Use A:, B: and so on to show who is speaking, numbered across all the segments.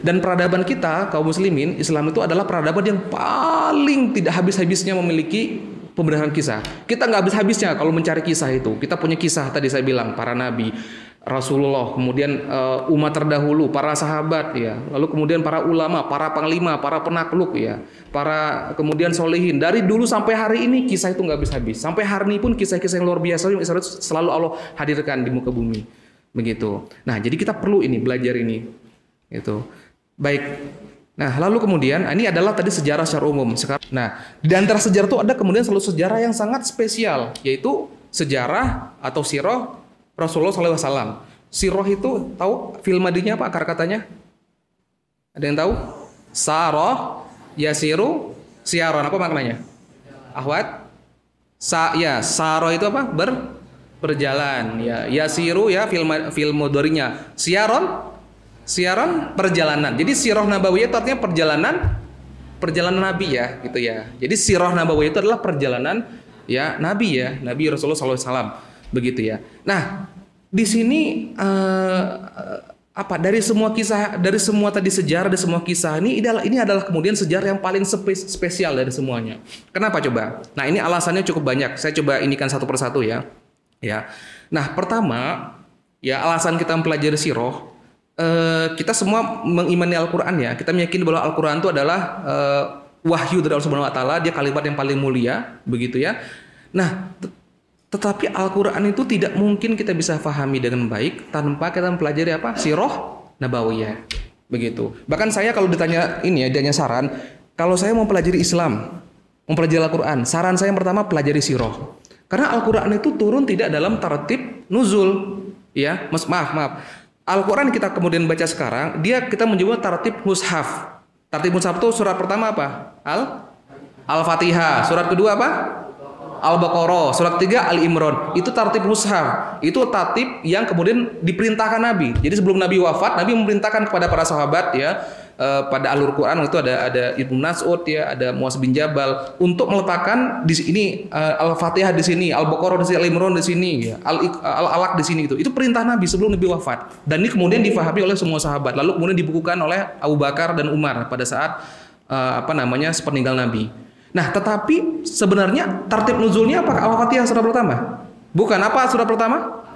A: Dan peradaban kita kaum muslimin Islam itu adalah peradaban yang paling tidak habis-habisnya memiliki pembenaran kisah. Kita nggak habis-habisnya kalau mencari kisah itu. Kita punya kisah tadi saya bilang para nabi, Rasulullah, kemudian umat terdahulu, para sahabat ya, lalu kemudian para ulama, para panglima, para penakluk ya, para kemudian solehin. Dari dulu sampai hari ini kisah itu nggak habis-habis. Sampai hari ini pun kisah-kisah yang luar biasa selalu Allah hadirkan di muka bumi. Begitu. Nah, jadi kita perlu ini belajar ini. Gitu. Baik. Nah, lalu kemudian ini adalah tadi sejarah secara umum. Nah, di antara sejarah itu ada kemudian selalu sejarah yang sangat spesial, yaitu sejarah atau sirah Rasulullah SAW. Sirah itu tahu fil madinya apa akar katanya? Ada yang tahu? Sarah, yasiru, siaron. Apa maknanya? Ahwat? Sarah itu apa? Berjalan. Ya, yasiru ya fil mudhari'nya. Siaron perjalanan. Jadi sirah nabawiyah itu artinya perjalanan nabi ya, gitu ya. Jadi sirah nabawiyah itu adalah perjalanan ya nabi ya, Nabi Rasulullah SAW. Begitu ya. Nah, di sini dari semua kisah, dari semua tadi sejarah, dari semua kisah ini adalah kemudian sejarah yang paling spesial dari semuanya. Kenapa coba? Nah, ini alasannya cukup banyak. Saya coba inikan satu persatu ya. Ya. Nah, pertama, ya alasan kita mempelajari sirah, kita semua mengimani Al-Qur'an ya. Kita meyakini bahwa Al-Qur'an itu adalah wahyu dari Allah Subhanahu wa taala, dia kalimat yang paling mulia, begitu ya. Nah, tetapi Al-Quran itu tidak mungkin kita bisa pahami dengan baik tanpa kita mempelajari apa? Sirah nabawiyah. Begitu. Bahkan saya kalau ditanya saran, kalau saya mau pelajari Islam, mempelajari Al-Quran, saran saya yang pertama pelajari sirah. Karena Al-Quran itu turun tidak dalam tertib nuzul. Ya, maaf. Al-Quran kita kemudian baca sekarang, kita mencoba tertib mushaf. Tertib mushaf itu surat pertama apa? Al-Fatihah. Surat kedua apa? Al-Baqarah, surat 3 Al-Imran. Itu tartib mushaf. Itu tartib yang kemudian diperintahkan Nabi. Jadi sebelum Nabi wafat, Nabi memerintahkan kepada para sahabat ya, pada alur Quran itu ada Ibnu Mas'ud ya, ada Muaz bin Jabal untuk meletakkan di sini Al-Fatihah di sini, Al-Baqarah di sini, Al-Imran di sini ya, Al-Alaq di sini gitu. Itu perintah Nabi sebelum Nabi wafat. Dan ini kemudian difahami oleh semua sahabat. Lalu kemudian dibukukan oleh Abu Bakar dan Umar pada saat sepeninggal Nabi. Nah, tetapi sebenarnya tertib nuzulnya apa? Al-Fatihah surat pertama? Bukan. Apa surat pertama?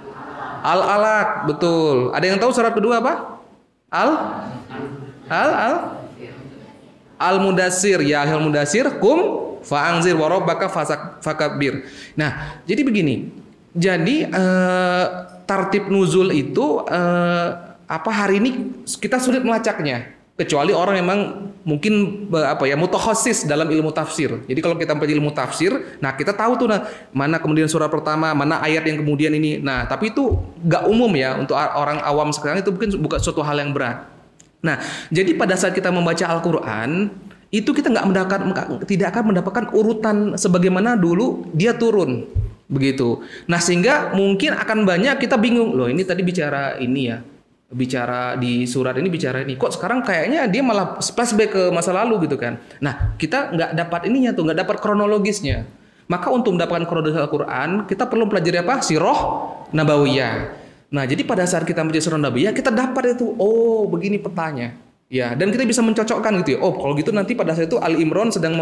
A: Al-Alaq, betul. Ada yang tahu surat kedua apa? Al-Mudassir, ya Al-Mudassir, kum fa'anzir wa rabbaka fakabbir. Nah, jadi begini. Jadi tertib nuzul itu hari ini kita sulit melacaknya. Kecuali orang memang mungkin mutakhasis dalam ilmu tafsir. Jadi kalau kita mempelajari ilmu tafsir, nah kita tahu tuh mana kemudian surah pertama, mana ayat yang kemudian ini. Nah, tapi itu nggak umum ya untuk orang awam sekarang, itu mungkin bukan suatu hal yang berat. Nah, jadi pada saat kita membaca Al-Qur'an, itu kita tidak akan mendapatkan urutan sebagaimana dulu dia turun. Begitu. Nah, sehingga mungkin akan banyak kita bingung, loh ini tadi bicara ini ya. Bicara di surat ini bicara ini, kok sekarang kayaknya dia malah flashback ke masa lalu gitu kan. Nah, kita nggak dapat ininya tuh, nggak dapat kronologisnya. Maka untuk mendapatkan kronologis Al-Quran, kita perlu pelajari apa? Sirah nabawiyah. Nah, jadi pada saat kita mempelajari sirah nabawiyah, kita dapat itu, oh begini petanya. Ya, dan kita bisa mencocokkan gitu ya. Oh, kalau gitu nanti pada saat itu Ali Imran sedang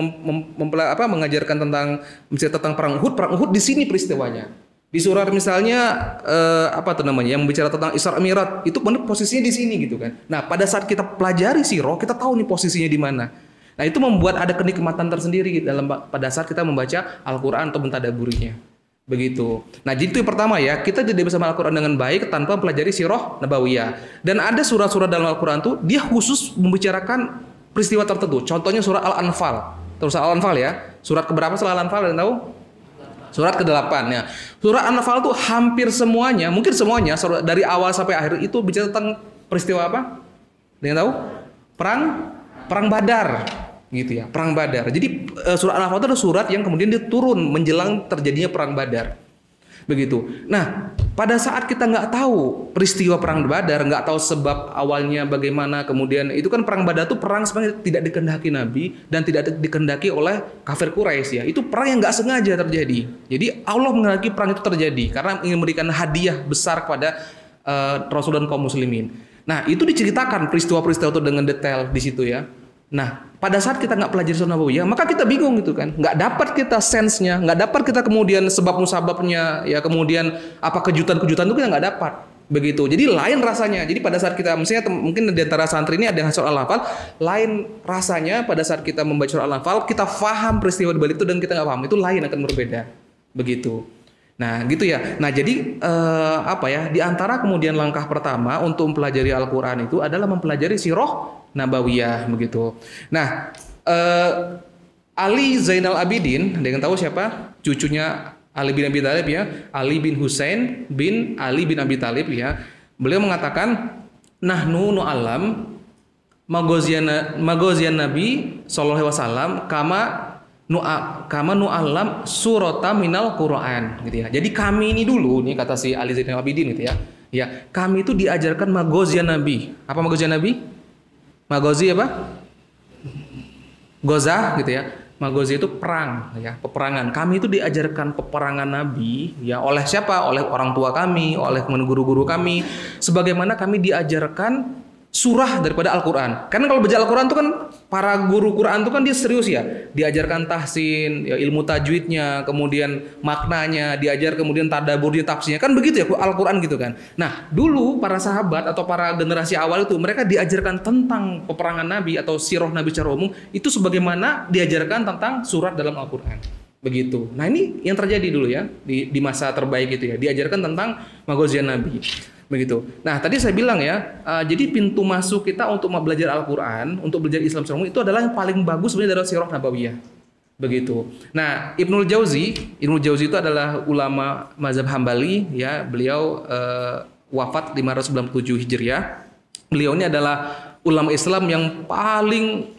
A: mengajarkan tentang perang Uhud. Perang Uhud di sini peristiwanya. Di surat misalnya yang bicara tentang Isra Mi'raj, itu benar posisinya di sini gitu kan. Nah, pada saat kita pelajari sirah, kita tahu nih posisinya di mana. Nah, itu membuat ada kenikmatan tersendiri pada saat kita membaca Al-Qur'an atau mentadaburinya. Begitu. Nah, jadi itu yang pertama ya, kita tidak bisa membaca Al-Qur'an dengan baik tanpa mempelajari sirah nabawiyah. Dan ada surat-surat dalam Al-Qur'an tuh dia khusus membicarakan peristiwa tertentu. Contohnya surah Al-Anfal. Terus Al-Anfal ya. Surat keberapa setelah Al-Anfal, ada yang tahu? Surat ke-8 ya. Surah An-Nafal itu hampir semuanya, mungkin semuanya dari awal sampai akhir itu bicara tentang peristiwa apa? Ada yang tahu? Perang Badar gitu ya, perang Badar. Jadi surah An-Nafal itu adalah surat yang kemudian dia turun menjelang terjadinya perang Badar. Begitu. Nah, pada saat kita nggak tahu peristiwa perang Badar, nggak tahu sebab awalnya bagaimana, kemudian itu kan perang Badar itu perang sebenarnya tidak dikehendaki Nabi dan tidak dikehendaki oleh kafir Quraisy ya. Itu perang yang nggak sengaja terjadi. Jadi Allah menghendaki perang itu terjadi karena ingin memberikan hadiah besar kepada Rasul dan kaum muslimin. Nah, itu diceritakan peristiwa-peristiwa itu dengan detail di situ ya. Nah, pada saat kita nggak pelajari sirah nabawiyah, maka kita bingung gitu kan. Nggak dapat kita sense-nya, nggak dapat kita kemudian sebab musababnya, ya kemudian apa kejutan-kejutan itu kita nggak dapat. Begitu. Jadi lain rasanya. Jadi pada saat kita, misalnya mungkin di antara santri ini ada yang surah Al-Anfal, lain rasanya pada saat kita membaca surah Al-Anfal, kita faham peristiwa di balik itu dan kita nggak paham. Itu lain, akan berbeda. Begitu. Nah, gitu ya. Nah, jadi apa ya? Di antara kemudian langkah pertama untuk mempelajari Al-Qur'an itu adalah mempelajari sirah nabawiyah begitu. Nah, Ali Zainal Abidin, ada yang tahu siapa? Cucunya Ali bin Abi Thalib ya, Ali bin Husain bin Ali bin Abi Thalib ya. Beliau mengatakan, nahnu nu'alam magozian Nabi sallallahu alaihi wasallam kama nu'alam surata minal Qur'an gitu ya. Jadi kami ini dulu nih kata si Ali Zainal Abidin gitu ya. Ya, kami itu diajarkan magozian Nabi. Apa magozian Nabi? Magozi apa? Gozah gitu ya. Magozi itu perang ya, peperangan. Kami itu diajarkan peperangan Nabi ya oleh siapa? Oleh orang tua kami, oleh guru-guru kami. Sebagaimana kami diajarkan surah daripada Al-Qur'an. Karena kalau baca Al-Qur'an itu kan para guru Qur'an itu kan dia serius ya. Diajarkan tahsin, ya, ilmu tajwidnya, kemudian maknanya, diajar kemudian tadaburnya, tafsirnya. Kan begitu ya Al-Qur'an gitu kan. Nah, dulu para sahabat atau para generasi awal itu mereka diajarkan tentang peperangan Nabi atau sirah Nabi secara umum itu sebagaimana diajarkan tentang surat dalam Al-Qur'an. Begitu. Nah, ini yang terjadi dulu ya di masa terbaik itu ya. Diajarkan tentang magozian Nabi. Begitu. Nah, tadi saya bilang ya, jadi pintu masuk kita untuk belajar Al-Qur'an, untuk belajar Islam secara umum itu adalah yang paling bagus sebenarnya dari sirah nabawiyah. Begitu. Nah, Ibnul Jauzi itu adalah ulama mazhab Hambali ya, beliau wafat 597 Hijriah. Beliau ini adalah ulama Islam yang paling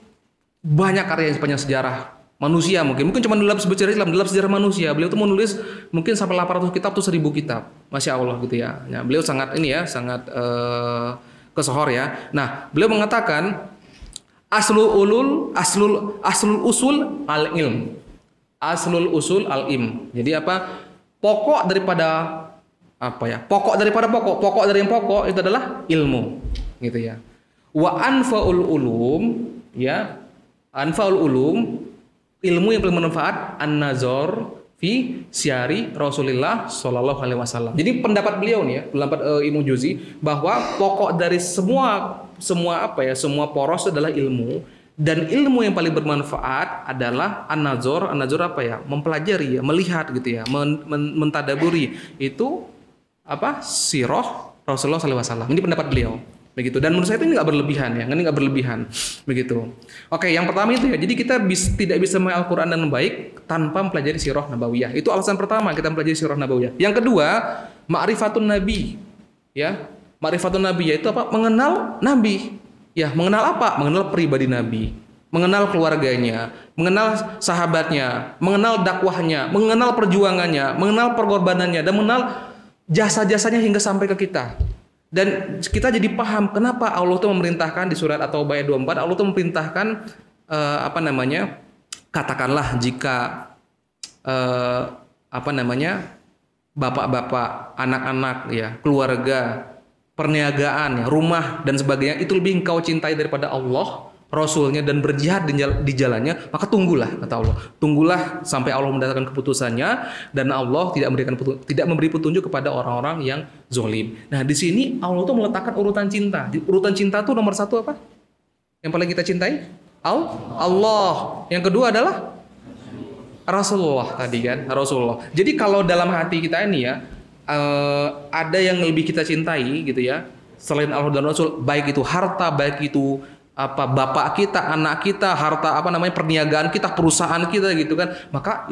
A: banyak karya sepanjang sejarah manusia mungkin cuma dalam sejarah Islam, dalam sejarah manusia beliau tuh menulis mungkin sampai 800 kitab tuh 1000 kitab, masya Allah gitu ya. Nah, beliau sangat ini ya sangat kesohor ya. Nah, beliau mengatakan aslul usul al ilm, aslul usul al ilm. Jadi apa? Pokok daripada apa ya? Pokok dari yang pokok itu adalah ilmu, gitu ya. Wa anfaul ulum ya, anfaul ulum ilmu yang paling bermanfaat an-nazar fi syari Rasulullah sallallahu alaihi wasallam. Jadi pendapat beliau nih ya, pendapat Ibnu Jauzi bahwa pokok dari semua poros adalah ilmu, dan ilmu yang paling bermanfaat adalah an-nazar apa ya? Mempelajari ya, melihat gitu ya, mentadaburi itu apa? Sirah Rasulullah sallallahu alaihi wasallam. Ini pendapat beliau. Begitu, dan menurut saya itu nggak berlebihan ya, ini nggak berlebihan begitu. Oke, yang pertama itu ya, jadi kita tidak bisa memahami Al-Quran dengan baik tanpa mempelajari sirah nabawiyah. Itu alasan pertama kita mempelajari sirah nabawiyah. Yang kedua, ma'rifatun nabi ya, ma'rifatun nabi yaitu apa? Mengenal nabi ya, mengenal apa? Mengenal pribadi nabi, mengenal keluarganya, mengenal sahabatnya, mengenal dakwahnya, mengenal perjuangannya, mengenal pengorbanannya, dan mengenal jasa-jasanya hingga sampai ke kita. Dan kita jadi paham kenapa Allah tuh memerintahkan di surat At-Taubah ayat 24, Allah tuh memerintahkan katakanlah jika bapak-bapak, anak-anak ya, keluarga, perniagaan ya, rumah dan sebagainya itu lebih engkau cintai daripada Allah, Rasulnya, dan berjihad di jalannya, maka tunggulah, kata Allah. Tunggulah sampai Allah mendatangkan keputusannya, dan Allah tidak memberi petunjuk kepada orang-orang yang zolim. Nah, di sini Allah tuh meletakkan urutan cinta. Urutan cinta tuh nomor satu apa? Yang paling kita cintai? Allah. Yang kedua adalah Rasulullah tadi kan, Rasulullah. Jadi kalau dalam hati kita ini ya, ada yang lebih kita cintai gitu ya, selain Allah dan Rasul, baik itu harta, baik itu bapak kita, anak kita, harta perniagaan kita, perusahaan kita gitu kan, maka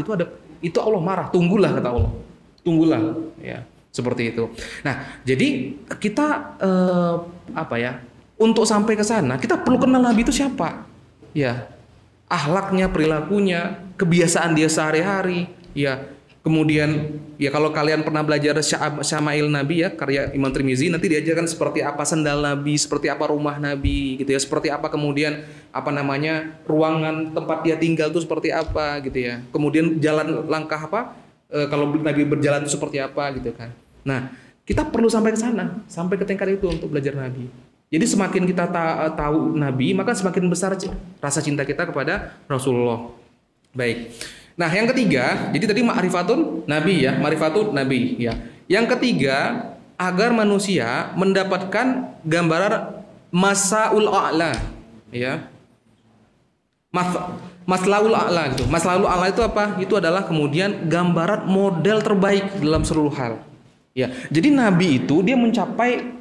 A: itu Allah marah. Tunggulah, kata Allah, tunggulah ya, seperti itu. Nah, jadi kita untuk sampai ke sana kita perlu kenal Nabi itu siapa ya, akhlaknya, perilakunya, kebiasaan dia sehari-hari ya. Kemudian ya, kalau kalian pernah belajar Syama'il Nabi ya, karya Imam Tirmizi, nanti diajarkan seperti apa sendal Nabi, seperti apa rumah Nabi gitu ya, seperti apa kemudian ruangan tempat dia tinggal itu seperti apa gitu ya. Kemudian jalan langkah kalau Nabi berjalan itu seperti apa gitu kan. Nah, kita perlu sampai ke sana, sampai ke tingkat itu untuk belajar Nabi. Jadi semakin kita tahu Nabi, maka semakin besar rasa cinta kita kepada Rasulullah. Baik. Nah, yang ketiga, jadi tadi ma'rifatun Nabi ya, ma'rifatun Nabi ya. Yang ketiga, agar manusia mendapatkan gambaran masaul a'la ya. Maslaul a'la gitu. Maslaul a'la itu apa? Itu adalah kemudian gambaran model terbaik dalam seluruh hal. Ya. Jadi Nabi itu dia mencapai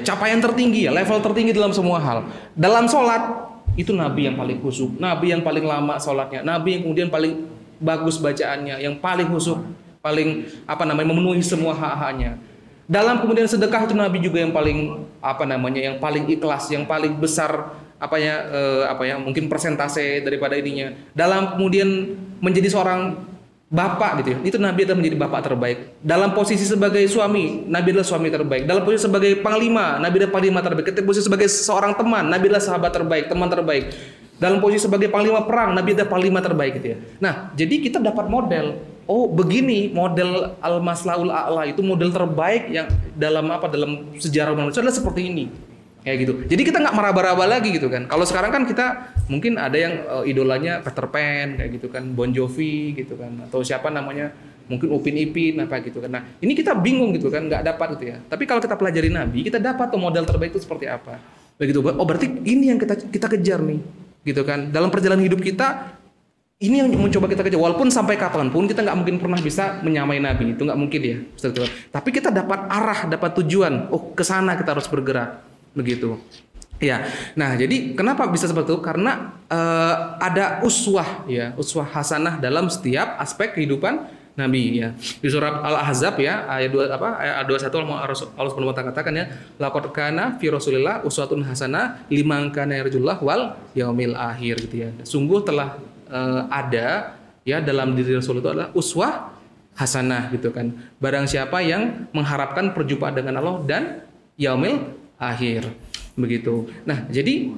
A: capaian tertinggi ya, level tertinggi dalam semua hal. Dalam sholat itu Nabi yang paling khusyuk, Nabi yang paling lama sholatnya, Nabi yang kemudian paling bagus bacaannya, yang paling khusyuk, paling memenuhi semua hak-haknya. Dalam kemudian sedekah itu Nabi juga yang paling yang paling ikhlas, yang paling besar mungkin persentase daripada ininya. Dalam kemudian menjadi seorang bapak gitu ya, itu Nabi adalah menjadi bapak terbaik. Dalam posisi sebagai suami, Nabi adalah suami terbaik. Dalam posisi sebagai panglima, Nabi adalah panglima terbaik. Ketika posisi sebagai seorang teman, Nabi adalah sahabat terbaik, teman terbaik. Dalam posisi sebagai panglima perang, Nabi adalah panglima terbaik gitu ya. Nah, jadi kita dapat model. Oh, begini model al-maslaul a'la itu model terbaik yang dalam sejarah manusia adalah seperti ini. Kayak gitu. Jadi kita nggak meraba-raba lagi gitu kan. Kalau sekarang kan kita mungkin ada yang idolanya Peter Pan kayak gitu kan, Bon Jovi gitu kan, atau siapa namanya mungkin Upin Ipin apa gitu kan. Nah ini kita bingung gitu kan, nggak dapat gitu ya. Tapi kalau kita pelajari Nabi, kita dapat tuh model terbaik itu seperti apa. Begitu. Oh berarti ini yang kita kejar nih, gitu kan. Dalam perjalanan hidup kita ini yang mencoba kita kejar. Walaupun sampai kapanpun kita nggak mungkin pernah bisa menyamai Nabi, itu nggak mungkin ya. Tapi kita dapat arah, dapat tujuan. Oh ke sana kita harus bergerak. Begitu. Ya. Nah, jadi kenapa bisa seperti itu? Karena ada uswah ya, uswah hasanah dalam setiap aspek kehidupan Nabi ya. Di surat Al-Ahzab ya, ayat 21 Allah Subhanahu wa taala katakan ya, laqad kana fi Rasulillah uswatun hasanah liman kana yarjullah wal yaumil akhir gitu ya. Sungguh telah ada ya dalam diri Rasul itu adalah uswah hasanah gitu kan. Barang siapa yang mengharapkan perjumpaan dengan Allah dan yaumil akhir begitu. Nah, jadi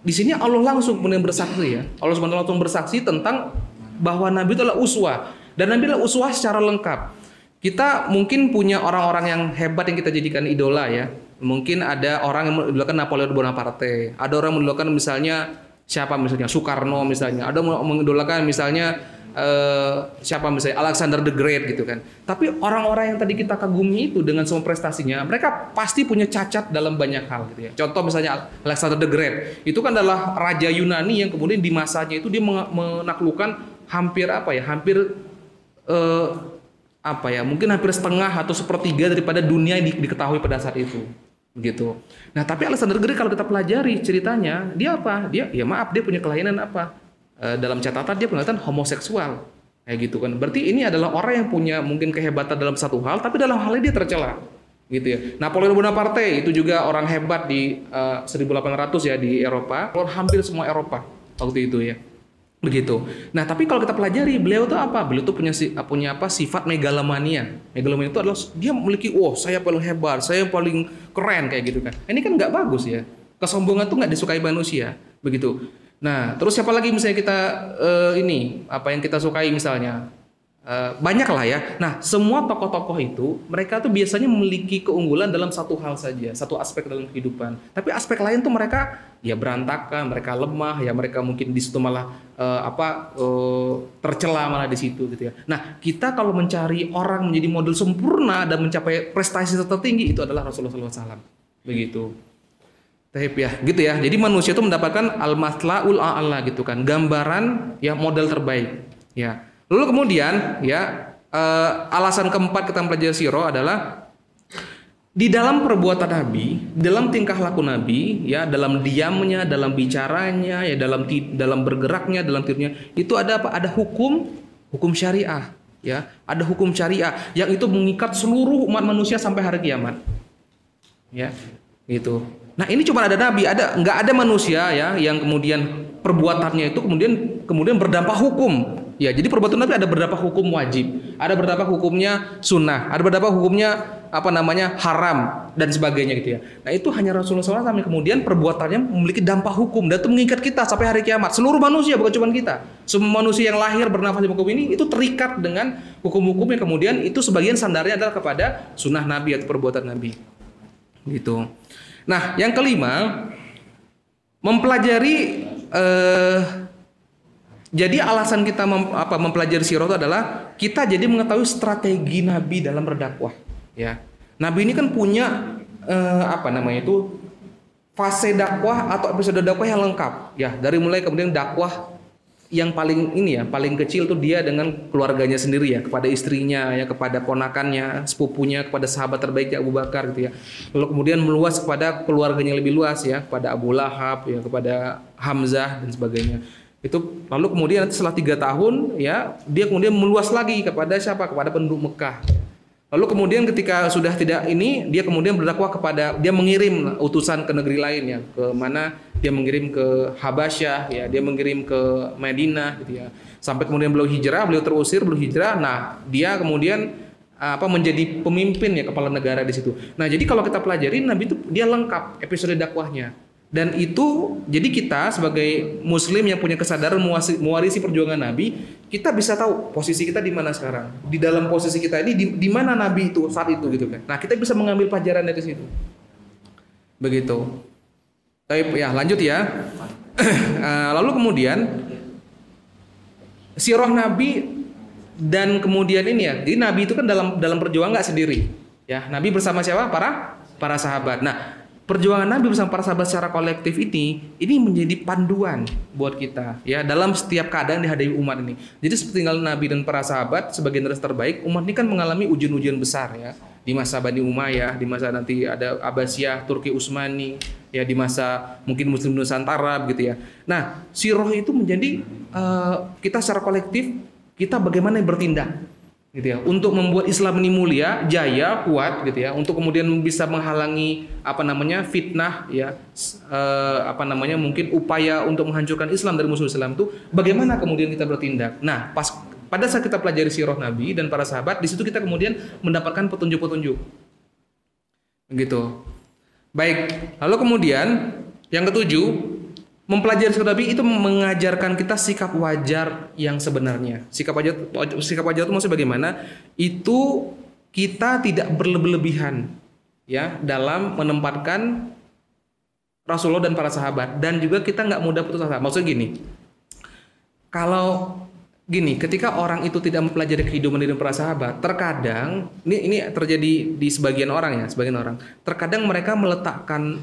A: di sini Allah langsung kemudian bersaksi ya. Allah Subhanahu wa taala langsung bersaksi tentang bahwa Nabi itu adalah uswah dan Nabi adalah uswah secara lengkap. Kita mungkin punya orang-orang yang hebat yang kita jadikan idola ya. Mungkin ada orang yang mengidolakan Napoleon Bonaparte, ada orang yang mengidolakan misalnya siapa misalnya Soekarno misalnya, ada yang mengidolakan misalnya siapa misalnya Alexander the Great gitu kan. Tapi orang-orang yang tadi kita kagumi itu dengan semua prestasinya, mereka pasti punya cacat dalam banyak hal gitu ya. Contoh misalnya Alexander the Great, itu kan adalah raja Yunani yang kemudian di masanya itu dia menaklukkan hampir mungkin hampir setengah atau sepertiga daripada dunia yang diketahui pada saat itu. Begitu. Nah, tapi Alexander the Great kalau kita pelajari ceritanya, dia apa? Dia punya kelainan apa? Dalam catatan dia kelihatan homoseksual kayak gitu kan. Berarti ini adalah orang yang punya mungkin kehebatan dalam satu hal, tapi dalam hal ini dia tercela gitu ya. Napoleon Bonaparte itu juga orang hebat di 1800 ya di Eropa, hampir semua Eropa waktu itu ya. Begitu. Nah, tapi kalau kita pelajari beliau itu apa? Beliau itu punya sifat megalomania. Megalomania itu adalah dia memiliki saya paling hebat, saya paling keren kayak gitu kan. Ini kan nggak bagus ya. Kesombongan itu nggak disukai manusia, begitu. Nah, terus siapa lagi misalnya kita yang kita sukai misalnya banyak lah ya. Nah, semua tokoh-tokoh itu mereka tuh biasanya memiliki keunggulan dalam satu hal saja, satu aspek dalam kehidupan. Tapi aspek lain tuh mereka ya berantakan, mereka lemah, ya mereka mungkin di situ malah tercela malah di situ gitu ya. Nah, kita kalau mencari orang menjadi model sempurna dan mencapai prestasi tertinggi itu adalah Rasulullah SAW. Begitu. Ya, gitu ya. Jadi manusia itu mendapatkan al-maslaul a'la gitu kan, gambaran ya model terbaik. Ya. Lalu kemudian ya alasan keempat kita mempelajari sirah adalah di dalam perbuatan Nabi, dalam tingkah laku Nabi, ya dalam diamnya, dalam bicaranya, ya dalam bergeraknya, dalam tidurnya, itu ada apa? Ada hukum syariah, ya. Ada hukum syariah yang itu mengikat seluruh umat manusia sampai hari kiamat. Ya. Gitu. Nah, ini cuma ada Nabi, nggak ada manusia ya yang kemudian perbuatannya itu kemudian berdampak hukum. Ya, jadi perbuatan Nabi ada berdampak hukum wajib, ada berdampak hukumnya sunnah, ada berdampak hukumnya haram dan sebagainya gitu ya. Nah, itu hanya Rasulullah SAW yang kemudian perbuatannya memiliki dampak hukum dan itu mengikat kita sampai hari kiamat. Seluruh manusia, bukan cuma kita. Semua manusia yang lahir bernafas di muka bumi ini itu terikat dengan hukum-hukum yang kemudian itu sebagian sandarnya adalah kepada sunnah Nabi atau perbuatan Nabi. Gitu. Nah, yang kelima, mempelajari jadi alasan kita mempelajari sirah itu adalah kita jadi mengetahui strategi Nabi dalam berdakwah. Ya, Nabi ini kan punya fase dakwah atau episode dakwah yang lengkap. Ya, dari mulai kemudian dakwah yang paling kecil tuh dia dengan keluarganya sendiri ya, kepada istrinya ya, kepada ponakannya, sepupunya, kepada sahabat terbaiknya Abu Bakar gitu ya. Lalu kemudian meluas kepada keluarganya yang lebih luas ya, kepada Abu Lahab ya, kepada Hamzah dan sebagainya. Itu lalu kemudian setelah 3 tahun ya, dia kemudian meluas lagi kepada siapa? Kepada penduduk Mekah. Lalu kemudian ketika sudah tidak ini, dia kemudian berdakwah kepada, dia mengirim utusan ke negeri lain ya, ke mana dia mengirim ke Habasyah ya, dia mengirim ke Madinah gitu ya. Sampai kemudian beliau terusir, beliau hijrah. Nah, dia kemudian menjadi pemimpin ya, kepala negara di situ. Nah, jadi kalau kita pelajari Nabi itu dia lengkap episode dakwahnya. Dan itu jadi kita sebagai muslim yang punya kesadaran mewarisi perjuangan Nabi, kita bisa tahu posisi kita di mana sekarang. Di dalam posisi kita ini di mana Nabi itu saat itu gitu kan. Nah, kita bisa mengambil pelajaran dari situ. Begitu. Baik ya, lanjut ya. Lalu kemudian sirah Nabi dan kemudian ini ya. Jadi Nabi itu kan dalam perjuangan nggak sendiri. Ya, Nabi bersama siapa? Para sahabat. Nah, perjuangan Nabi bersama para sahabat secara kolektif ini menjadi panduan buat kita ya dalam setiap keadaan dihadapi umat ini. Jadi seperti Nabi dan para sahabat sebagai generasi terbaik, umat ini kan mengalami ujian-ujian besar ya, di masa Bani Umayyah, di masa nanti ada Abbasiyah, Turki Utsmani ya, di masa mungkin Muslim Nusantara gitu ya. Nah, sirah itu menjadi kita secara kolektif kita bagaimana bertindak gitu ya, untuk membuat Islam ini mulia, jaya, kuat gitu ya, untuk kemudian bisa menghalangi fitnah ya, mungkin upaya untuk menghancurkan Islam dari musuh Islam itu, bagaimana kemudian kita bertindak. Nah, pada saat kita pelajari sirah Nabi dan para sahabat, di situ kita kemudian mendapatkan petunjuk-petunjuk gitu. Baik, lalu kemudian yang ketujuh, mempelajari sirah Nabi itu mengajarkan kita sikap wajar yang sebenarnya. Sikap wajar itu maksudnya bagaimana? Itu kita tidak berlebihan ya dalam menempatkan Rasulullah dan para sahabat, dan juga kita nggak mudah putus asa. Maksudnya gini, ketika orang itu tidak mempelajari kehidupan dari para sahabat, terkadang ini terjadi di sebagian orang. Terkadang mereka meletakkan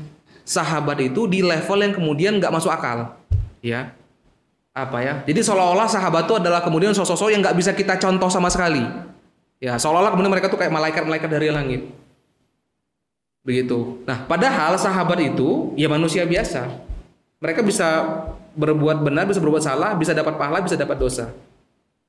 A: sahabat itu di level yang kemudian nggak masuk akal, ya. Jadi seolah-olah sahabat itu adalah kemudian sosok-sosok yang nggak bisa kita contoh sama sekali, ya. Seolah-olah kemudian mereka tuh kayak malaikat-malaikat dari langit, begitu. Nah, padahal sahabat itu ya manusia biasa. Mereka bisa berbuat benar, bisa berbuat salah, bisa dapat pahala, bisa dapat dosa,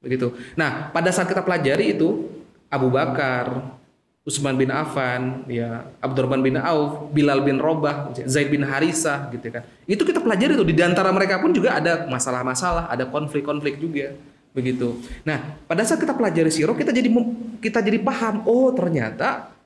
A: begitu. Nah, pada saat kita pelajari itu Abu Bakar, Utsman bin Affan, ya, Abdurrahman bin Auf, Bilal bin Rabah, Zaid bin Harisah gitu kan. Itu kita pelajari tuh, di antara mereka pun juga ada masalah-masalah, ada konflik-konflik juga, begitu. Nah, pada saat kita pelajari sirah, kita jadi paham, oh ternyata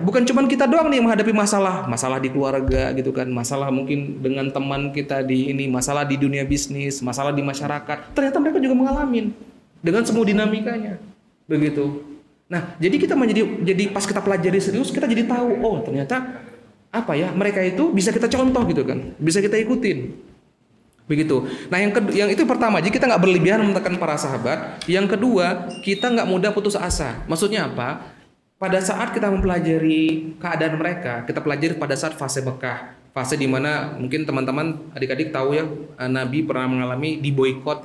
A: bukan cuma kita doang nih yang menghadapi masalah di keluarga gitu kan, masalah mungkin dengan teman kita masalah di dunia bisnis, masalah di masyarakat. Ternyata mereka juga mengalami dengan semua dinamikanya, begitu. Nah, jadi kita jadi pas kita pelajari serius, kita jadi tahu, oh ternyata mereka itu bisa kita contoh gitu kan, bisa kita ikutin, begitu. Nah, yang itu pertama, jadi kita nggak berlebihan menekan para sahabat. Yang kedua, kita nggak mudah putus asa. Maksudnya apa? Pada saat kita mempelajari keadaan mereka, kita pelajari pada saat fase Mekah, fase di mana mungkin teman-teman adik-adik tahu ya, Nabi pernah mengalami diboikot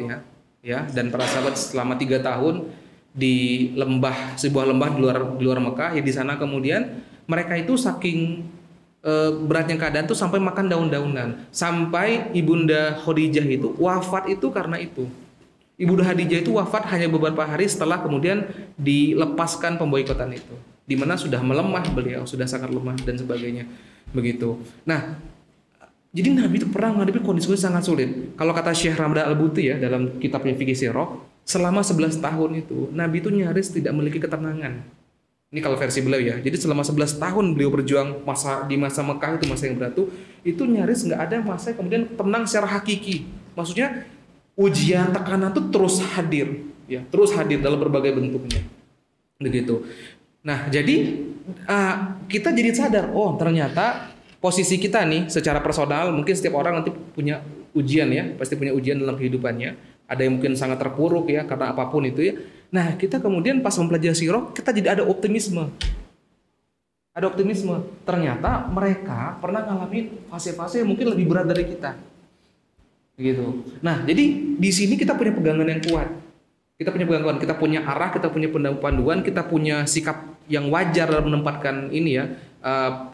A: ya, dan para sahabat selama 3 tahun di sebuah lembah di luar Mekah ya. Di sana kemudian mereka itu saking beratnya keadaan tuh sampai makan daun-daunan, sampai ibunda Khadijah itu wafat itu karena itu. Ibunda Khadijah itu wafat hanya beberapa hari setelah kemudian dilepaskan pemboikotan itu, di mana sudah melemah, beliau sudah sangat lemah dan sebagainya, begitu. Nah, jadi Nabi itu pernah menghadapi kondisi sangat sulit. Kalau kata Syekh Ramdan Al-Buti ya dalam kitabnya Fikih Sirah, selama 11 tahun itu Nabi itu nyaris tidak memiliki ketenangan. Ini kalau versi beliau ya. Jadi selama 11 tahun beliau berjuang di masa Mekah, itu masa yang berat itu nyaris nggak ada masa kemudian tenang secara hakiki. Maksudnya ujian, tekanan itu terus hadir ya, terus hadir dalam berbagai bentuknya, begitu. Nah, jadi kita jadi sadar, oh ternyata posisi kita nih secara personal, mungkin setiap orang nanti punya ujian ya, pasti punya ujian dalam kehidupannya. Ada yang mungkin sangat terpuruk ya karena apapun itu ya. Nah, kita kemudian pas mempelajari sirah, kita jadi ada optimisme. Ada optimisme. Ternyata mereka pernah ngalamin fase-fase yang mungkin lebih berat dari kita. Gitu. Nah, jadi di sini kita punya pegangan yang kuat. Kita punya pegangan, kita punya arah, kita punya panduan, kita punya sikap yang wajar dalam menempatkan ini ya,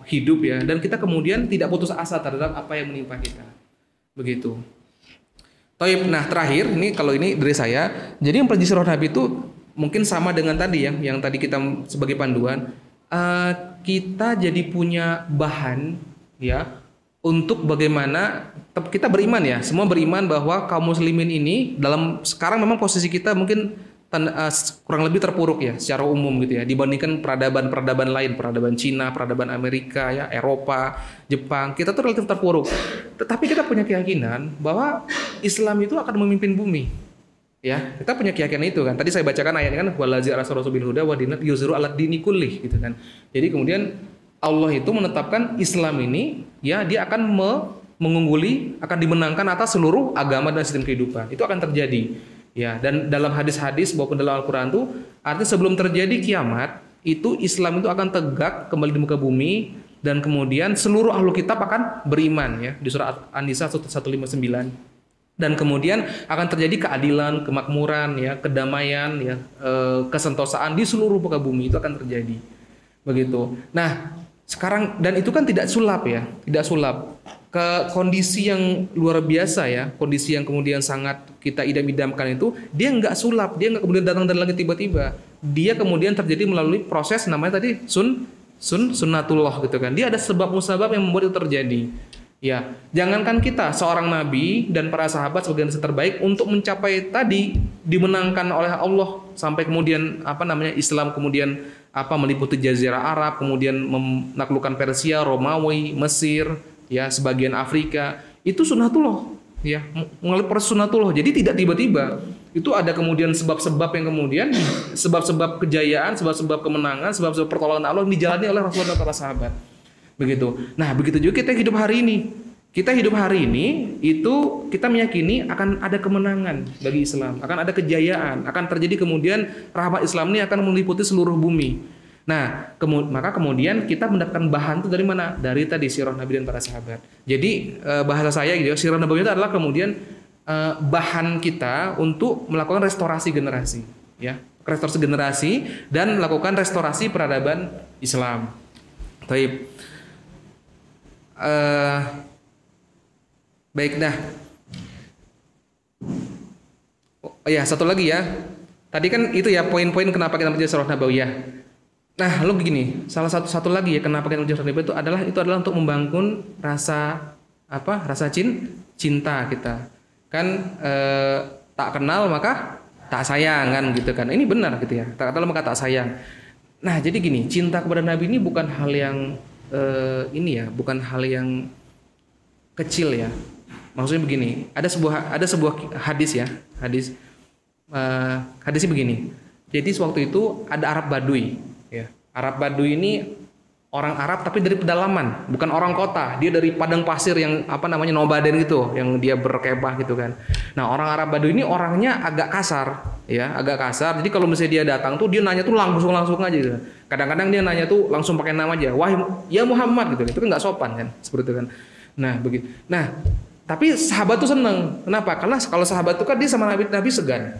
A: hidup ya, dan kita kemudian tidak putus asa terhadap apa yang menimpa kita. Begitu. Taib. Nah, terakhir ini kalau ini dari saya, jadi yang pelajari sirah Nabi itu mungkin sama dengan tadi ya, yang tadi kita sebagai panduan, kita jadi punya bahan ya untuk bagaimana kita beriman ya, semua beriman bahwa kaum muslimin ini dalam sekarang memang posisi kita mungkin kurang lebih terpuruk ya secara umum gitu ya dibandingkan peradaban lain, peradaban Cina, peradaban Amerika ya, Eropa, Jepang, kita tuh relatif terpuruk. Tetapi kita punya keyakinan bahwa Islam itu akan memimpin bumi. Ya, kita punya keyakinan itu kan. Tadi saya bacakan ayatnya kan walazi ar-rasul bil huda wa dinat yuzru ala dini kullih gitu kan. Jadi kemudian Allah itu menetapkan Islam ini ya dia akan mengungguli, akan dimenangkan atas seluruh agama dan sistem kehidupan. Itu akan terjadi. Ya, dan dalam hadis-hadis maupun dalam Al-Qur'an itu artinya sebelum terjadi kiamat, itu Islam itu akan tegak kembali di muka bumi dan kemudian seluruh ahlu kitab akan beriman ya di surah An-Nisa 159. Dan kemudian akan terjadi keadilan, kemakmuran ya, kedamaian ya, kesentosaan di seluruh muka bumi itu akan terjadi. Begitu. Nah, sekarang dan itu kan tidak sulap ya, tidak sulap. Ke kondisi yang luar biasa ya, kondisi yang kemudian sangat kita idam-idamkan itu, dia nggak sulap, dia nggak kemudian datang dari langit tiba-tiba. Dia kemudian terjadi melalui proses namanya tadi sunnatullah gitu kan. Dia ada sebab musabab yang membuat itu terjadi. Ya, jangankan kita seorang nabi dan para sahabat sebagai generasi terbaik untuk mencapai tadi dimenangkan oleh Allah sampai kemudian Islam kemudian meliputi Jazirah Arab, kemudian menaklukkan Persia, Romawi, Mesir, ya sebagian Afrika, itu sunnatullah ya, melalui proses sunnatullah. Jadi tidak tiba-tiba. Itu ada kemudian sebab-sebab yang kemudian sebab-sebab kejayaan, sebab-sebab kemenangan, sebab-sebab pertolongan Allah yang dijalani oleh Rasulullah dan para sahabat. Begitu. Nah, begitu juga kita hidup hari ini. Kita hidup hari ini itu kita meyakini akan ada kemenangan bagi Islam, akan ada kejayaan, akan terjadi kemudian rahmat Islam ini akan meliputi seluruh bumi. Nah, maka kemudian kita mendapatkan bahan itu dari mana? Dari tadi sirah Nabi dan para sahabat. Jadi bahasa saya gitu, sirah Nabi itu adalah kemudian bahan kita untuk melakukan restorasi generasi, ya, restorasi generasi dan melakukan restorasi peradaban Islam. Baik. Baik, nah. Oh ya, satu lagi ya. Tadi kan itu ya poin-poin kenapa kita belajar sirah Nabawiyah. Nah, lalu begini, salah satu lagi ya kenapa kita belajar sirah Nabawiyah itu adalah untuk membangun rasa cinta kita. Kan tak kenal maka tak sayang kan gitu kan. Ini benar gitu ya. Tak kenal maka tak sayang. Nah, jadi gini, cinta kepada Nabi ini bukan hal yang bukan hal yang kecil ya. Maksudnya begini, ada sebuah hadis ya, hadisnya begini. Jadi sewaktu itu ada Arab Baduy, ya. Arab Baduy ini orang Arab tapi dari pedalaman, bukan orang kota. Dia dari padang pasir yang nomaden gitu, yang dia berkemah gitu kan. Nah, orang Arab Baduy ini orangnya agak kasar, ya, agak kasar. Jadi kalau misalnya dia datang tuh dia nanya tuh langsung aja gitu. Kadang-kadang dia nanya tuh langsung pakai nama aja, wah ya Muhammad gitu. Itu kan nggak sopan kan, seperti itu kan. Nah, begitu. Nah, tapi sahabat tuh seneng. Kenapa? Karena kalau sahabat tuh kan dia sama Nabi segan.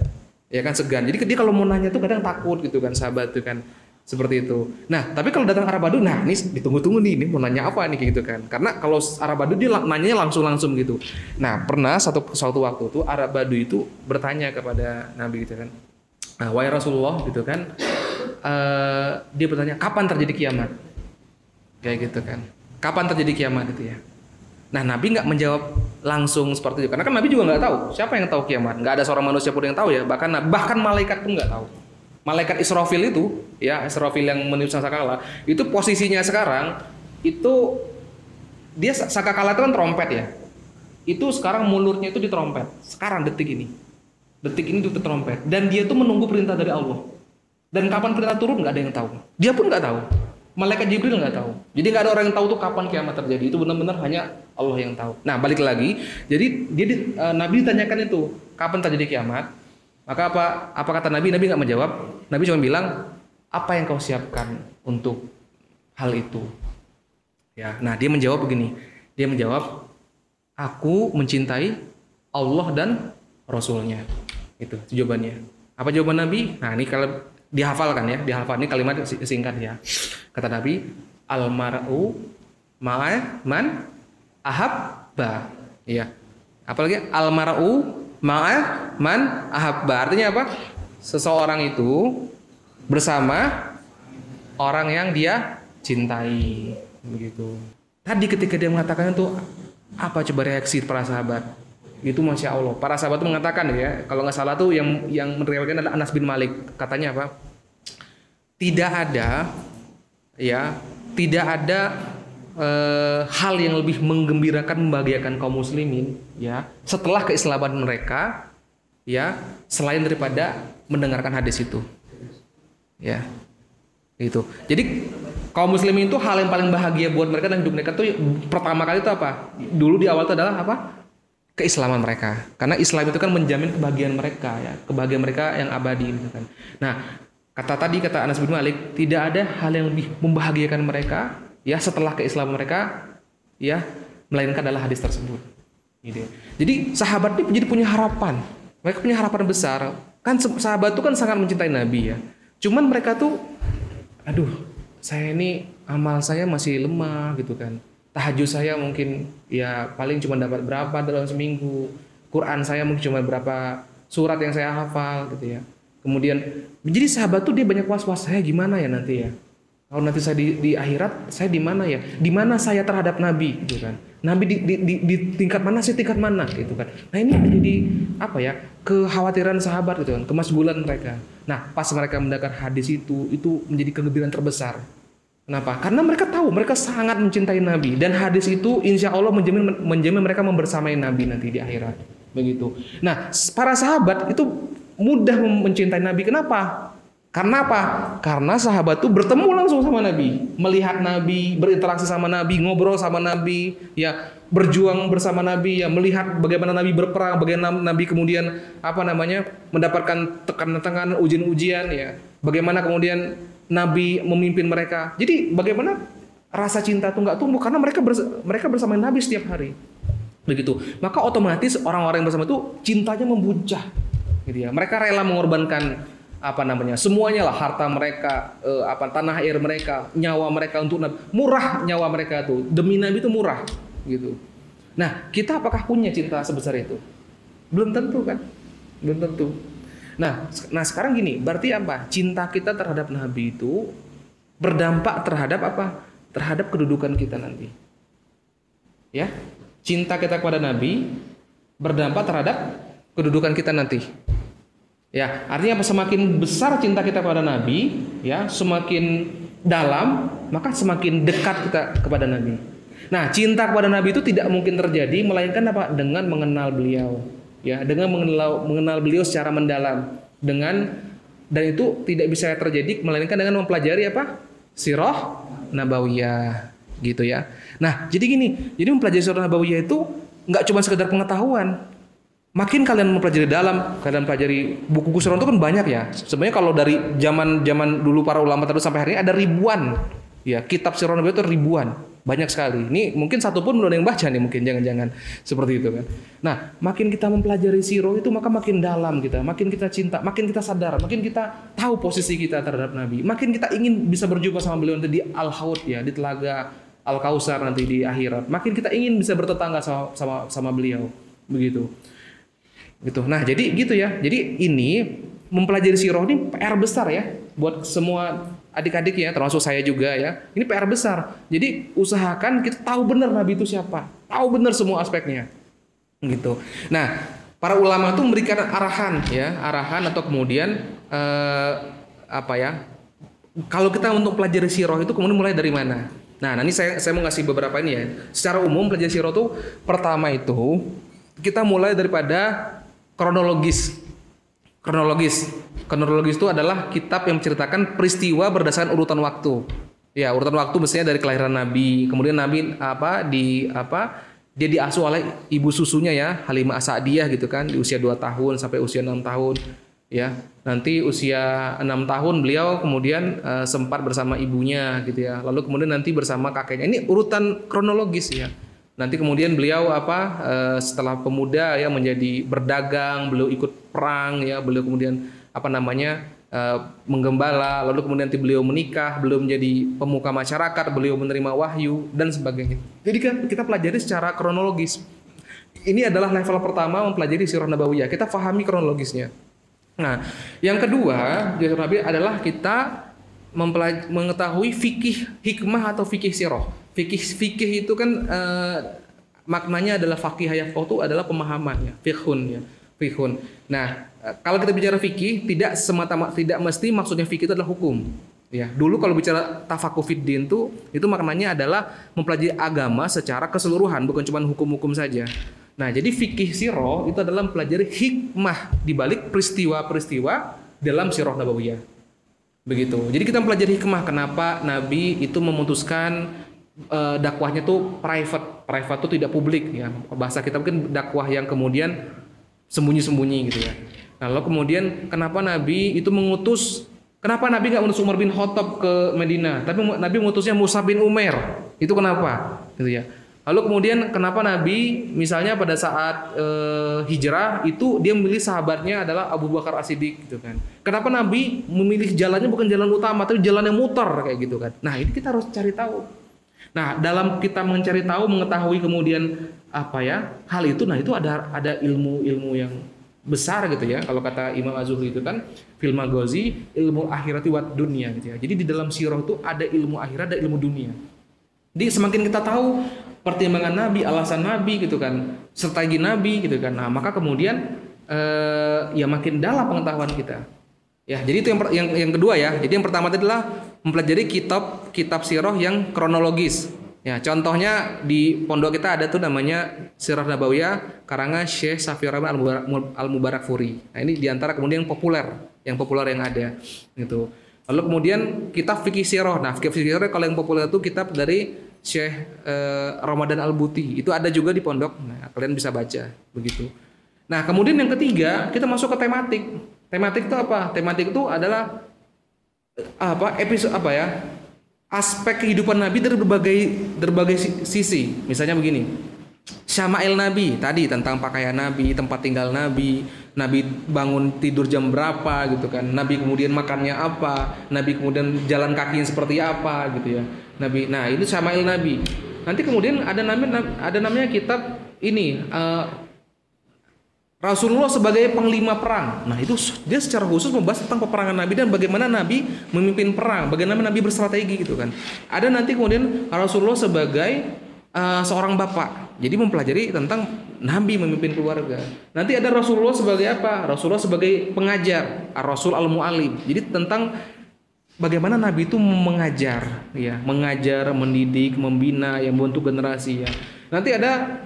A: Ya kan, segan. Jadi dia kalau mau nanya tuh kadang takut gitu kan, sahabat tuh kan. Seperti itu. Nah, tapi kalau datang Arab Baduy, nah ini ditunggu-tunggu nih, ini mau nanya apa nih gitu kan. Karena kalau Arab Baduy dia nanyanya langsung gitu. Nah, pernah suatu waktu tuh Arab Baduy itu bertanya kepada Nabi gitu kan. Nah, wahai Rasulullah gitu kan. Dia bertanya, kapan terjadi kiamat? Kayak gitu kan. Kapan terjadi kiamat gitu ya. Nah, Nabi nggak menjawab langsung seperti itu, karena kan Nabi juga nggak tahu siapa yang tahu kiamat, nggak ada seorang manusia pun yang tahu ya, bahkan malaikat pun nggak tahu. Malaikat Israfil itu, ya Israfil yang meniup sangkakala, itu posisinya sekarang itu dia sangkakala itu kan trompet ya, itu sekarang mulutnya itu di trompet, sekarang detik ini itu trompet, dan dia tuh menunggu perintah dari Allah. Dan kapan kiamat turun nggak ada yang tahu. Dia pun nggak tahu. Malaikat Jibril nggak tahu. Jadi nggak ada orang yang tahu tuh kapan kiamat terjadi. Itu benar-benar hanya Allah yang tahu. Nah, balik lagi. Jadi Nabi ditanyakan itu kapan terjadi kiamat. Maka apa kata Nabi? Nabi nggak menjawab. Nabi cuma bilang, apa yang kau siapkan untuk hal itu? Ya. Nah, dia menjawab begini. Dia menjawab, aku mencintai Allah dan Rasulnya. Itu jawabannya. Apa jawaban Nabi? Nah, ini kalau dihafalkan ya, dihafal ini kalimat singkat ya. Kata Nabi, almar'u ma'a man ahabba. Ya. Apalagi almar'u ma'a man ahabba. Artinya apa? Seseorang itu bersama orang yang dia cintai. Begitu. Tadi ketika dia mengatakan itu, apa coba reaksi para sahabat? Itu Masya Allah. Para sahabat itu mengatakan ya, kalau nggak salah tuh yang meriwayatkan adalah Anas bin Malik. Katanya apa? Tidak ada hal yang lebih menggembirakan, membahagiakan kaum muslimin ya setelah keislaman mereka ya selain daripada mendengarkan hadis itu. Ya. Itu. Jadi kaum muslimin itu hal yang paling bahagia buat mereka dan hidup mereka tuh pertama kali itu apa? Dulu di awal itu adalah apa? Keislaman mereka. Karena Islam itu kan menjamin kebahagiaan mereka ya, kebahagiaan mereka yang abadi gitu kan. Nah, kata Anas bin Malik, tidak ada hal yang lebih membahagiakan mereka ya setelah keislaman mereka ya melainkan adalah hadis tersebut. Gitu. Jadi sahabat ini jadi punya harapan. Mereka punya harapan besar. Kan sahabat itu kan sangat mencintai Nabi ya. Cuman mereka tuh aduh, saya ini amal saya masih lemah gitu kan. Tahajud saya mungkin ya paling cuma dapat berapa dalam seminggu. Quran saya mungkin cuma berapa surat yang saya hafal gitu ya. Kemudian jadi sahabat tuh dia banyak was-was, saya gimana ya nanti ya. Kalau nanti saya di akhirat, saya di mana ya? Di mana saya terhadap Nabi gitu kan. Nabi di tingkat mana, saya tingkat mana gitu kan. Nah, ini menjadi apa ya? Kekhawatiran sahabat gitu kan, kemasgulan mereka. Nah, pas mereka mendengar hadis itu menjadi kegembiraan terbesar. Kenapa? Karena mereka tahu, mereka sangat mencintai Nabi dan hadis itu insya Allah menjamin mereka membersamai Nabi nanti di akhirat. Begitu. Nah, para sahabat itu mudah mencintai Nabi. Kenapa? Karena apa? Karena sahabat itu bertemu langsung sama Nabi, melihat Nabi, berinteraksi sama Nabi, ngobrol sama Nabi, ya berjuang bersama Nabi, ya melihat bagaimana Nabi berperang, bagaimana Nabi kemudian mendapatkan tekanan-tekanan, ujian-ujian, ya bagaimana kemudian Nabi memimpin mereka. Jadi bagaimana rasa cinta itu nggak tumbuh karena mereka bersama Nabi setiap hari. Begitu. Maka otomatis orang-orang yang bersama itu cintanya membuncah. Gitu ya. Mereka rela mengorbankan semuanya lah, harta mereka, tanah air mereka, nyawa mereka untuk Nabi. Murah nyawa mereka itu. Demi Nabi itu murah gitu. Nah, kita apakah punya cinta sebesar itu? Belum tentu kan? Belum tentu. Nah sekarang gini, berarti apa? Cinta kita terhadap Nabi itu berdampak terhadap apa? Terhadap kedudukan kita nanti. Ya, cinta kita kepada Nabi berdampak terhadap kedudukan kita nanti. Ya, artinya apa? Semakin besar cinta kita kepada Nabi, ya, semakin dalam, maka semakin dekat kita kepada Nabi. Nah, cinta kepada Nabi itu tidak mungkin terjadi melainkan apa? Dengan mengenal beliau. Ya, dengan mengenal beliau secara mendalam, dan itu tidak bisa terjadi melainkan dengan mempelajari apa? Sirah Nabawiyah, gitu ya. Nah, jadi gini, jadi mempelajari Sirah Nabawiyah itu nggak cuma sekedar pengetahuan. Makin kalian mempelajari dalam, kalian pelajari buku-buku sirah itu kan banyak ya. Sebenarnya kalau dari zaman dulu para ulama terus sampai hari ini ada ribuan, ya kitab Sirah Nabawiyah itu ribuan. Banyak sekali. Ini mungkin satu pun belum ada yang baca nih, mungkin jangan-jangan seperti itu kan. Nah, makin kita mempelajari sirah itu maka makin dalam kita, makin kita cinta, makin kita sadar, makin kita tahu posisi kita terhadap Nabi, makin kita ingin bisa berjumpa sama beliau nanti di Al-Haud ya, di telaga Al-Kausar nanti di akhirat. Makin kita ingin bisa bertetangga sama beliau, begitu. Gitu. Nah, jadi gitu ya. Jadi ini mempelajari sirah ini PR besar ya buat semua adik-adik ya, termasuk saya juga ya. Ini PR besar. Jadi usahakan kita tahu benar Nabi itu siapa, tahu benar semua aspeknya, gitu. Nah, para ulama itu memberikan arahan atau kemudian kalau kita untuk pelajari sirah itu kemudian mulai dari mana? Nah, nanti saya mau ngasih beberapa ini ya. Secara umum pelajari sirah itu pertama itu kita mulai daripada kronologis. Kronologis. Kronologis itu adalah kitab yang menceritakan peristiwa berdasarkan urutan waktu. Ya, urutan waktu mestinya dari kelahiran Nabi, kemudian Nabi dia diasuh oleh ibu susunya ya, Halimah As-Sa'diyah gitu kan, di usia 2 tahun sampai usia 6 tahun ya. Nanti usia 6 tahun beliau kemudian sempat bersama ibunya gitu ya. Lalu kemudian nanti bersama kakeknya. Ini urutan kronologis ya. Nanti kemudian beliau setelah pemuda ya menjadi berdagang, beliau ikut perang ya, beliau kemudian menggembala, lalu kemudian nanti beliau menikah, beliau menjadi pemuka masyarakat, beliau menerima wahyu dan sebagainya. Jadi kan kita pelajari secara kronologis. Ini adalah level pertama mempelajari sirah nabawiyah. Kita pahami kronologisnya. Nah, yang kedua, sirah nabawiyah adalah kita mengetahui fikih hikmah atau fikih sirah. Fikih itu kan maknanya adalah faqih yafqahu itu adalah pemahaman ya, fiqhun ya. Fiqhun. Nah, kalau kita bicara fikih tidak mesti maksudnya fikih itu adalah hukum. Ya, dulu kalau bicara tafaqquh fiddin itu maknanya adalah mempelajari agama secara keseluruhan, bukan cuma hukum-hukum saja. Nah, jadi fikih sirah itu adalah mempelajari hikmah di balik peristiwa-peristiwa dalam sirah nabawiyah. Begitu. Jadi kita mempelajari hikmah kenapa Nabi itu memutuskan dakwahnya tuh private tuh tidak publik ya. Bahasa kita mungkin dakwah yang kemudian sembunyi-sembunyi gitu ya. Lalu kemudian kenapa Nabi nggak mengutus Umar bin Khattab ke Madinah, tapi Nabi mengutusnya Mus'ab bin Umair. Itu kenapa? Gitu ya. Lalu kemudian kenapa Nabi misalnya pada saat hijrah itu dia memilih sahabatnya adalah Abu Bakar As-Siddiq gitu kan. Kenapa Nabi memilih jalannya bukan jalan utama tapi jalan yang muter kayak gitu kan. Nah, ini kita harus cari tahu. Nah, dalam kita mencari tahu, mengetahui kemudian hal itu, nah itu ada ilmu-ilmu yang besar gitu ya. Kalau kata Imam Az-Zuhri itu kan fil maghazi ilmu akhirati wat dunia gitu ya. Jadi di dalam sirah itu ada ilmu akhirat, ada ilmu dunia. Jadi semakin kita tahu pertimbangan Nabi, alasan Nabi gitu kan, strategi Nabi gitu kan. Nah, maka kemudian ya makin dalam pengetahuan kita. Ya, jadi itu yang kedua ya. Jadi yang pertama tadi adalah mempelajari kitab sirah yang kronologis. Ya, contohnya di pondok kita ada tuh namanya Sirah Nabawiyah karangan Syekh Safiyur Rahman Al-Mubarakfuri. Nah, ini diantara kemudian yang populer yang ada gitu. Lalu kemudian kitab fikih sirah. Nah, fikih sirah kalau yang populer itu kitab dari Syekh Ramadan Al-Buti. Itu ada juga di pondok. Nah, kalian bisa baca begitu. Nah, kemudian yang ketiga, kita masuk ke tematik. Tematik itu apa? Tematik itu adalah aspek kehidupan Nabi dari berbagai sisi. Misalnya begini, Syama'il Nabi tadi tentang pakaian Nabi, tempat tinggal Nabi, Nabi bangun tidur jam berapa gitu kan, Nabi kemudian makannya apa, Nabi kemudian jalan kakinya seperti apa gitu ya. Nabi, nah ini Syama'il Nabi. Nanti kemudian ada namanya kitab ini Rasulullah sebagai panglima perang. Nah, itu dia secara khusus membahas tentang peperangan Nabi dan bagaimana Nabi memimpin perang, bagaimana Nabi berstrategi gitu kan. Ada nanti kemudian Rasulullah sebagai seorang bapak. Jadi mempelajari tentang Nabi memimpin keluarga. Nanti ada Rasulullah sebagai apa? Rasulullah sebagai pengajar, Ar-Rasul Al-Mu'allim. Jadi tentang bagaimana Nabi itu mengajar, ya, mendidik, membina, yang membentuk generasi ya. Nanti ada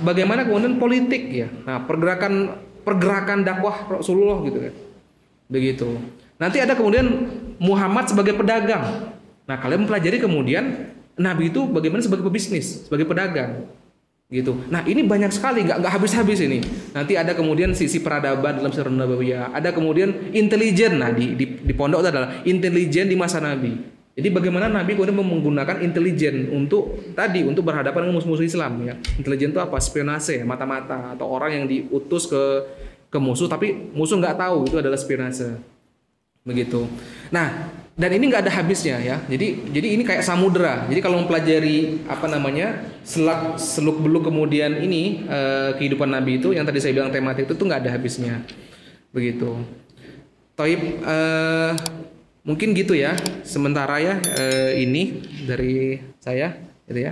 A: bagaimana kemudian politik ya. Nah, pergerakan dakwah Rasulullah gitu kan. Begitu. Nanti ada kemudian Muhammad sebagai pedagang. Nah, kalian mempelajari kemudian Nabi itu bagaimana sebagai pebisnis, sebagai pedagang. Gitu. Nah, ini banyak sekali, nggak habis-habis ini. Nanti ada kemudian sisi peradaban dalam sirah nabawiyah. Ada kemudian intelijen. Nah, di pondok itu adalah intelijen di masa Nabi. Jadi bagaimana Nabi kemudian menggunakan intelijen untuk berhadapan dengan musuh-musuh Islam ya. Intelijen itu apa? Spionase, mata-mata atau orang yang diutus ke musuh tapi musuh nggak tahu itu adalah spionase. Begitu. Nah, dan ini nggak ada habisnya ya. Jadi ini kayak samudera. Jadi kalau mempelajari seluk-beluk kemudian ini kehidupan Nabi itu yang tadi saya bilang tematik itu tuh nggak ada habisnya. Begitu. Taib mungkin gitu ya sementara ya ini dari saya gitu ya.